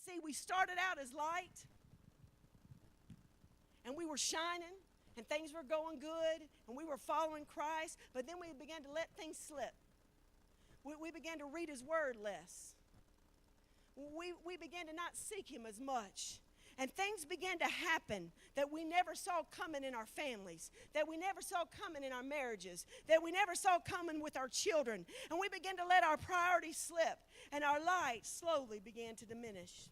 See, we started out as light, and we were shining, and things were going good, and we were following Christ, but then we began to let things slip. We began to read His Word less. We began to not seek Him as much. And things began to happen that we never saw coming in our families, that we never saw coming in our marriages, that we never saw coming with our children. And we began to let our priorities slip, and our light slowly began to diminish.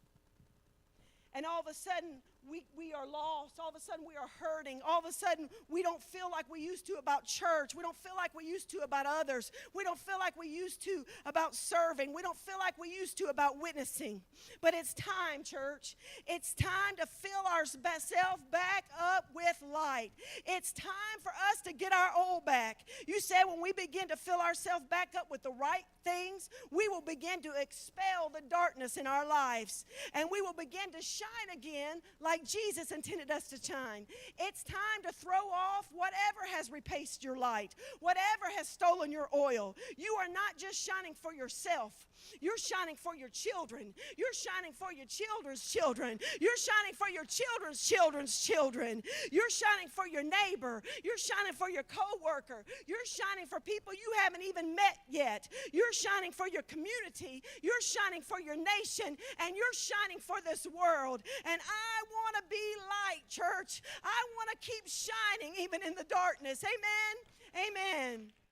And all of a sudden, we are lost. All of a sudden, we are hurting. All of a sudden, we don't feel like we used to about church. We don't feel like we used to about others. We don't feel like we used to about serving. We don't feel like we used to about witnessing. But it's time, church. It's time to fill ourselves back up with light. It's time for us to get our oil back. You said when we begin to fill ourselves back up with the right things, we will begin to expel the darkness in our lives. And we will begin to shine again like Jesus intended us to shine. It's time to throw off whatever has replaced your light, whatever has stolen your oil. You are not just shining for yourself. You're shining for your children. You're shining for your children's children. You're shining for your children's children's children. You're shining for your neighbor. You're shining for your coworker. You're shining for people you haven't even met yet. You're shining for your community. You're shining for your nation. And you're shining for this world. And I want to be light, church. I want to keep shining even in the darkness. Amen. Amen.